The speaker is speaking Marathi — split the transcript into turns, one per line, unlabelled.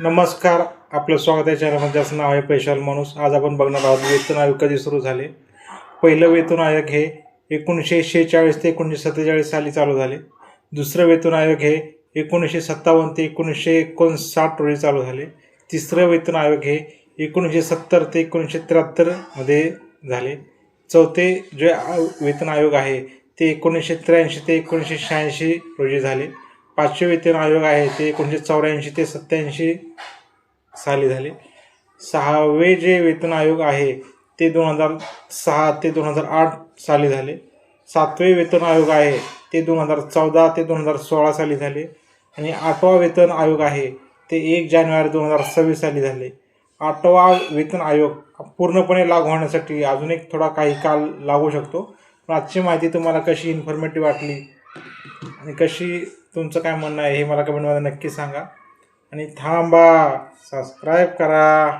नमस्कार. आपलं स्वागत आहे चॅनलमध्ये. ज्याचं नाव आहे पैशाल माणूस. आज आपण बघणार आहोत वेतन आयोग कधी सुरू झाले. पहिलं वेतन आयोग हे 1946 ते 1947 साली चालू झाले. दुसरं वेतन आयोग हे 1957 ते 1959 रोजी चालू झाले. तिसरं वेतन आयोग हे 1970 ते 1973 मध्ये झाले. चौथे जे वेतन आयोग आहे ते 1983 ते 1986 रोजी झाले. पाचवे वेतन आयोग आहे ते 1984 ते 87 साली झाले. सहावे जे वेतन आयोग आहे ते 2006 ते 2008 साली झाले. सातवे वेतन आयोग आहे ते 2014 ते 2016 साली झाले. आणि आठवा वेतन आयोग आहे ते 1 जानेवारी 2026 साली झाले. आठवा वेतन आयोग पूर्णपणे लागू होण्यासाठी अजून एक थोडा काही काळ लागू शकतो. पण आजची माहिती तुम्हाला कशी इन्फॉर्मेटिव्ह वाटली आणि कशी तुमचं काय म्हणणं आहे हे मला कमेंटमध्ये नक्की सांगा. आणि थांबा, सबस्क्राईब करा.